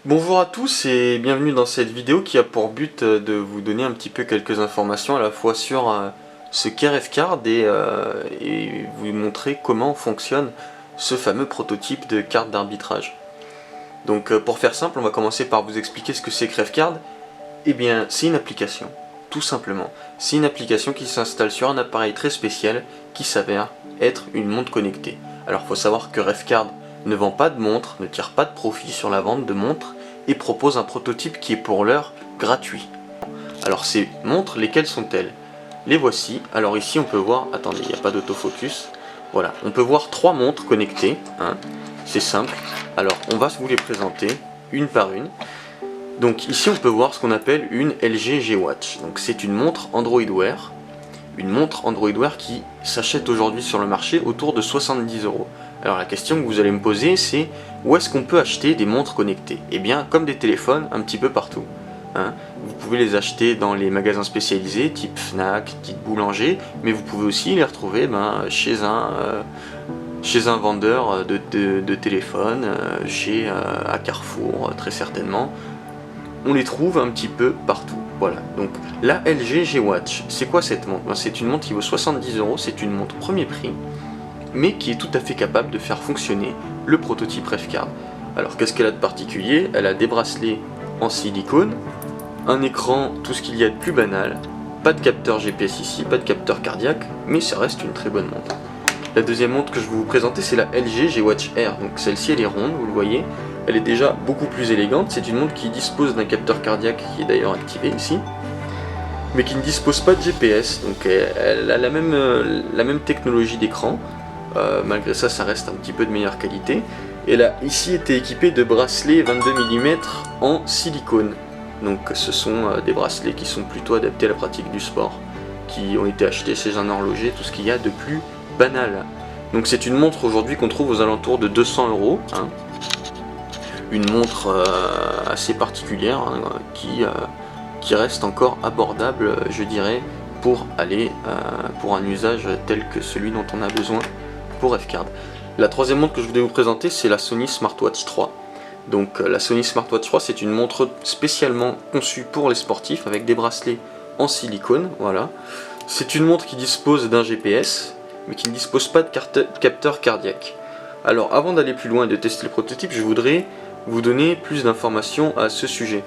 Bonjour à tous et bienvenue dans cette vidéo qui a pour but de vous donner un petit peu quelques informations à la fois sur ce qu'est RefCard et vous montrer comment fonctionne ce fameux prototype de carte d'arbitrage. Donc pour faire simple, on va commencer par vous expliquer ce que c'est que RefCard. Eh bien c'est une application, tout simplement. C'est une application qui s'installe sur un appareil très spécial qui s'avère être une montre connectée. Alors il faut savoir que RefCard ne vend pas de montres, ne tire pas de profit sur la vente de montres et propose un prototype qui est pour l'heure gratuit. Alors ces montres, lesquelles sont-elles? Les voici. Alors ici on peut voir, attendez, il n'y a pas d'autofocus. Voilà, on peut voir trois montres connectées, hein. C'est simple. Alors on va vous les présenter une par une. Donc ici on peut voir ce qu'on appelle une LG G-Watch. Donc c'est une montre Android Wear. Une montre Android Wear qui s'achète aujourd'hui sur le marché autour de 70 €. Alors la question que vous allez me poser, c'est où est-ce qu'on peut acheter des montres connectées? Eh bien comme des téléphones, un petit peu partout, hein. Vous pouvez les acheter dans les magasins spécialisés type Fnac, type Boulanger, mais vous pouvez aussi les retrouver chez un vendeur de téléphones, à Carrefour très certainement. On les trouve un petit peu partout. Voilà, donc la LG G-Watch, c'est quoi cette montre? C'est une montre qui vaut 70 €, c'est une montre premier prix, mais qui est tout à fait capable de faire fonctionner le prototype RefCard. Alors qu'est-ce qu'elle a de particulier? Elle a des bracelets en silicone, un écran, tout ce qu'il y a de plus banal, pas de capteur GPS ici, pas de capteur cardiaque, mais ça reste une très bonne montre. La deuxième montre que je vais vous présenter, c'est la LG G-Watch Air. Donc celle-ci elle est ronde, vous le voyez, elle est déjà beaucoup plus élégante. C'est une montre qui dispose d'un capteur cardiaque qui est d'ailleurs activé ici, mais qui ne dispose pas de GPS, donc elle a la même technologie d'écran. Malgré ça, ça reste un petit peu de meilleure qualité. Elle a ici été équipée de bracelets 22 mm en silicone. Donc ce sont des bracelets qui sont plutôt adaptés à la pratique du sport, qui ont été achetés chez un horloger, tout ce qu'il y a de plus banal. Donc c'est une montre aujourd'hui qu'on trouve aux alentours de 200 €, hein. Une montre assez particulière, hein, qui reste encore abordable, je dirais, pour aller pour un usage tel que celui dont on a besoin pour RefCard. La troisième montre que je voulais vous présenter, c'est la Sony Smartwatch 3. Donc la Sony Smartwatch 3, c'est une montre spécialement conçue pour les sportifs avec des bracelets en silicone. Voilà. C'est une montre qui dispose d'un GPS, mais qui ne dispose pas de capteur cardiaque. Alors avant d'aller plus loin et de tester le prototype, je voudrais vous donner plus d'informations à ce sujet.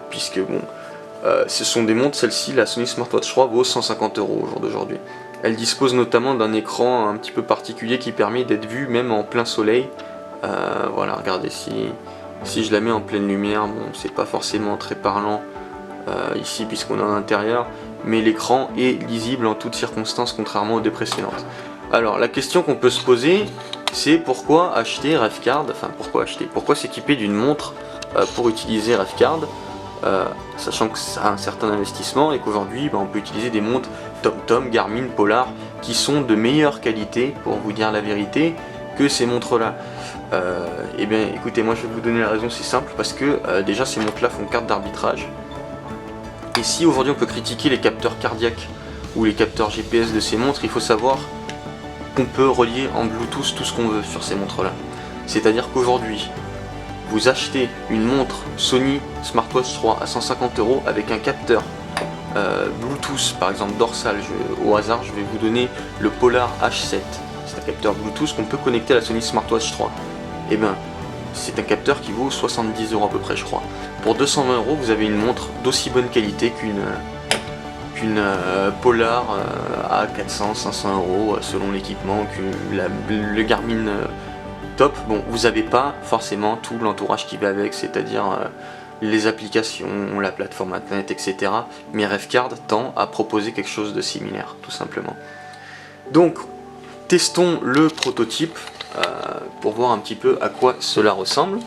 Puisque bon, ce sont des montres, celle-ci, la Sony Smartwatch 3 vaut 150 € au jour d'aujourd'hui. Elle dispose notamment d'un écran un petit peu particulier qui permet d'être vu même en plein soleil. Voilà, regardez, si je la mets en pleine lumière, bon, c'est pas forcément très parlant ici puisqu'on est en intérieur, mais l'écran est lisible en toutes circonstances contrairement aux deux précédentes. Alors la question qu'on peut se poser, c'est pourquoi acheter RefCard, enfin pourquoi s'équiper d'une montre pour utiliser RefCard, sachant que ça a un certain investissement et qu'aujourd'hui on peut utiliser des montres TomTom, Garmin, Polar qui sont de meilleure qualité, pour vous dire la vérité, que ces montres là. Eh bien écoutez, moi je vais vous donner la raison, c'est simple, parce que déjà ces montres là font carte d'arbitrage. Et si aujourd'hui on peut critiquer les capteurs cardiaques ou les capteurs GPS de ces montres, il faut savoir qu'on peut relier en Bluetooth tout ce qu'on veut sur ces montres là. C'est à dire qu'aujourd'hui vous achetez une montre Sony Smartwatch 3 à 150 € avec un capteur Bluetooth, par exemple dorsal, au hasard je vais vous donner le Polar H7. C'est un capteur Bluetooth qu'on peut connecter à la Sony Smartwatch 3. Et bien c'est un capteur qui vaut 70 € à peu près, je crois. Pour 220 €, vous avez une montre d'aussi bonne qualité qu'une Polar à 400-500 € selon l'équipement, le Garmin Top. Bon, vous n'avez pas forcément tout l'entourage qui va avec, c'est-à-dire les applications, la plateforme internet, etc. Mais RefCard tend à proposer quelque chose de similaire, tout simplement. Donc, testons le prototype pour voir un petit peu à quoi cela ressemble.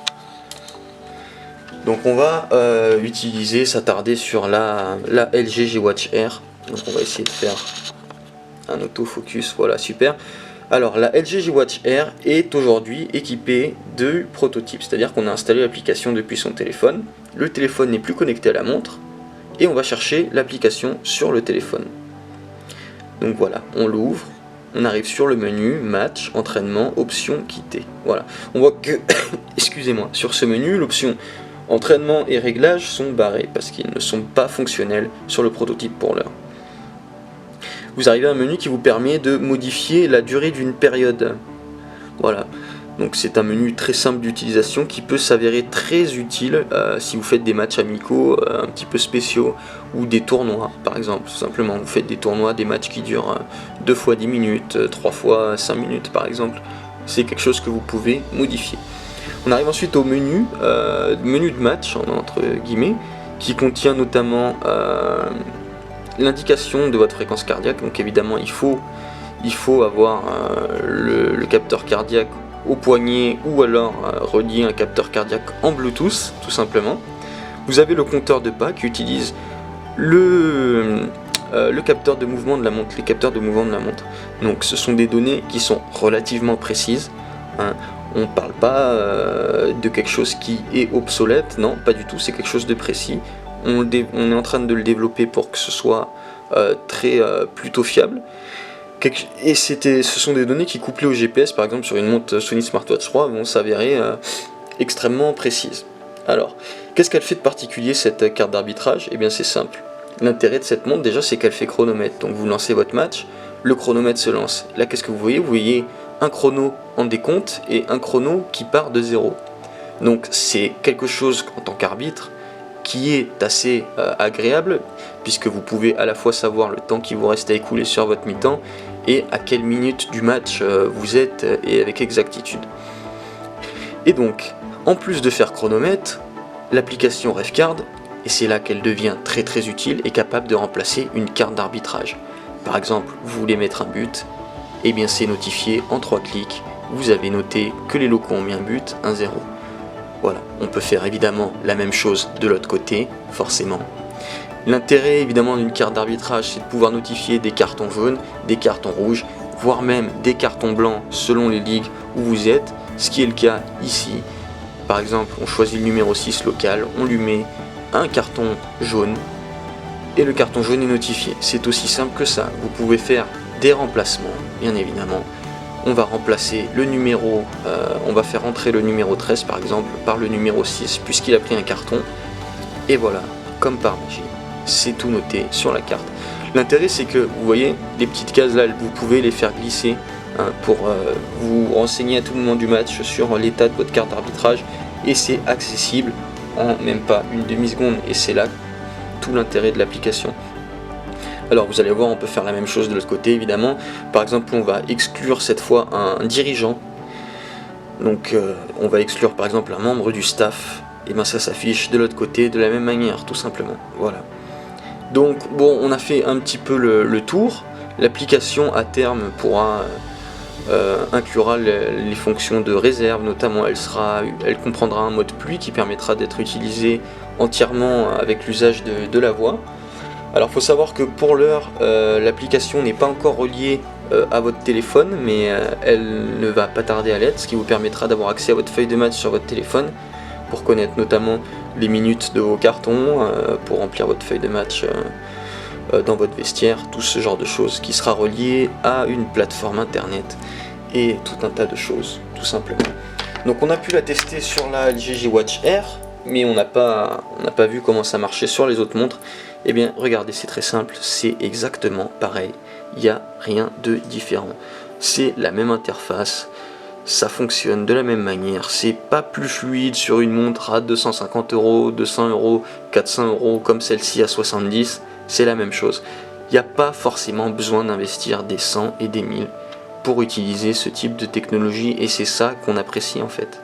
Donc on va s'attarder sur la LG G-Watch Air. Donc on va essayer de faire un autofocus, voilà, super. Alors la LG G-Watch Air est aujourd'hui équipée de prototype, c'est-à-dire qu'on a installé l'application depuis son téléphone, le téléphone n'est plus connecté à la montre, et on va chercher l'application sur le téléphone. Donc voilà, on l'ouvre, on arrive sur le menu match, entraînement, options, quitter. Voilà, on voit que, excusez-moi, sur ce menu, l'option entraînement et réglages sont barrés parce qu'ils ne sont pas fonctionnels sur le prototype pour l'heure. Vous arrivez à un menu qui vous permet de modifier la durée d'une période. Voilà, donc c'est un menu très simple d'utilisation qui peut s'avérer très utile si vous faites des matchs amicaux un petit peu spéciaux ou des tournois par exemple. Tout simplement, vous faites des tournois, des matchs qui durent 2 fois 10 minutes, 3 fois 5 minutes par exemple. C'est quelque chose que vous pouvez modifier. On arrive ensuite au menu de match entre guillemets, qui contient notamment l'indication de votre fréquence cardiaque. Donc évidemment il faut avoir le capteur cardiaque au poignet ou alors relier un capteur cardiaque en Bluetooth tout simplement. Vous avez le compteur de pas qui utilise le capteur de mouvement de la montre, les capteurs de mouvement de la montre. Donc ce sont des données qui sont relativement précises, hein. On ne parle pas de quelque chose qui est obsolète, non, pas du tout, c'est quelque chose de précis. On est en train de le développer pour que ce soit plutôt fiable. Et ce sont des données qui, couplées au GPS, par exemple sur une montre Sony Smartwatch 3, vont s'avérer extrêmement précises. Alors, qu'est-ce qu'elle fait de particulier cette carte d'arbitrage? Eh bien c'est simple. L'intérêt de cette montre déjà c'est qu'elle fait chronomètre. Donc vous lancez votre match, le chronomètre se lance. Là qu'est-ce que vous voyez? Vous voyez un chrono en décompte et un chrono qui part de 0. Donc c'est quelque chose en tant qu'arbitre qui est assez agréable, puisque vous pouvez à la fois savoir le temps qui vous reste à écouler sur votre mi-temps et à quelle minute du match vous êtes et avec exactitude. Et donc, en plus de faire chronomètre, l'application RefCard, et c'est là qu'elle devient très très utile, est capable de remplacer une carte d'arbitrage. Par exemple, vous voulez mettre un but, et bien c'est notifié en 3 clics, vous avez noté que les locaux ont mis un but, 1-0. Voilà, on peut faire évidemment la même chose de l'autre côté, forcément. L'intérêt évidemment d'une carte d'arbitrage, c'est de pouvoir notifier des cartons jaunes, des cartons rouges, voire même des cartons blancs selon les ligues où vous êtes, ce qui est le cas ici. Par exemple, on choisit le numéro 6 local, on lui met un carton jaune, et le carton jaune est notifié. C'est aussi simple que ça, vous pouvez faire des remplacements, bien évidemment. On va remplacer le numéro, on va faire entrer le numéro 13 par exemple par le numéro 6 puisqu'il a pris un carton. Et voilà, comme par magie, c'est tout noté sur la carte. L'intérêt c'est que, vous voyez, les petites cases là, vous pouvez les faire glisser pour vous renseigner à tout moment du match sur l'état de votre carte d'arbitrage. Et c'est accessible en même pas une demi-seconde. Et c'est là tout l'intérêt de l'application. Alors vous allez voir, on peut faire la même chose de l'autre côté évidemment. Par exemple, on va exclure cette fois un dirigeant. Donc on va exclure par exemple un membre du staff. Et bien ça s'affiche de l'autre côté de la même manière, tout simplement. Voilà. Donc bon, on a fait un petit peu le tour. L'application à terme pourra inclura les fonctions de réserve, notamment elle comprendra un mode pluie qui permettra d'être utilisé entièrement avec l'usage de la voix. Alors il faut savoir que pour l'heure, l'application n'est pas encore reliée à votre téléphone, mais elle ne va pas tarder à l'être, ce qui vous permettra d'avoir accès à votre feuille de match sur votre téléphone, pour connaître notamment les minutes de vos cartons, pour remplir votre feuille de match dans votre vestiaire, tout ce genre de choses qui sera relié à une plateforme internet et tout un tas de choses, tout simplement. Donc on a pu la tester sur la LG G Watch Air, mais on n'a pas vu comment ça marchait sur les autres montres. Eh bien regardez, c'est très simple, c'est exactement pareil, il n'y a rien de différent. C'est la même interface, ça fonctionne de la même manière, c'est pas plus fluide sur une montre à 250 €, 200 €, 400 € comme celle-ci à 70, c'est la même chose. Il n'y a pas forcément besoin d'investir des 100 et des 1000 pour utiliser ce type de technologie, et c'est ça qu'on apprécie en fait.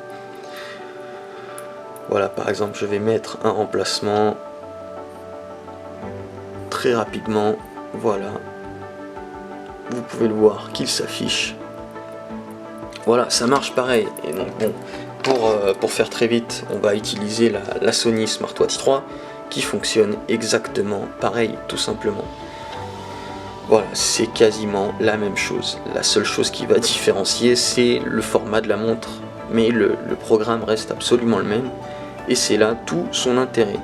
Voilà, par exemple, je vais mettre un remplacement très rapidement, voilà, vous pouvez le voir qu'il s'affiche. Voilà, ça marche pareil. Et donc bon, pour faire très vite, on va utiliser la Sony Smartwatch 3 qui fonctionne exactement pareil, tout simplement. Voilà, c'est quasiment la même chose. La seule chose qui va différencier, c'est le format de la montre, mais le programme reste absolument le même, et c'est là tout son intérêt.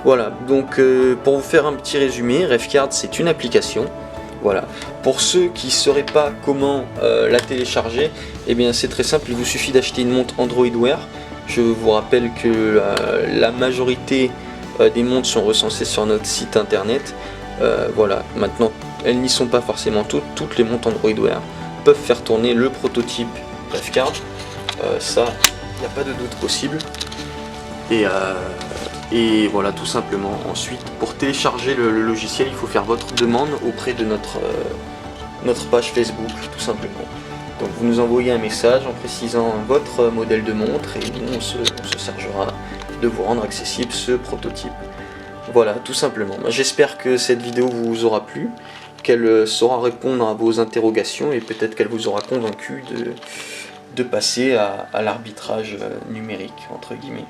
Voilà, donc pour vous faire un petit résumé, RefCard c'est une application Voilà. Pour ceux qui ne sauraient pas comment la télécharger, eh bien c'est très simple, il vous suffit d'acheter une montre Android Wear. Je vous rappelle que la majorité des montres sont recensées sur notre site internet. Voilà, maintenant elles n'y sont pas forcément toutes les montres Android Wear peuvent faire tourner le prototype F-Card. Ça, il n'y a pas de doute possible. Et voilà, tout simplement. Ensuite, pour télécharger le logiciel, il faut faire votre demande auprès de notre page Facebook, tout simplement. Donc vous nous envoyez un message en précisant votre modèle de montre et nous on se chargera de vous rendre accessible ce prototype. Voilà, tout simplement. J'espère que cette vidéo vous aura plu, qu'elle saura répondre à vos interrogations et peut-être qu'elle vous aura convaincu de passer à l'arbitrage numérique, entre guillemets.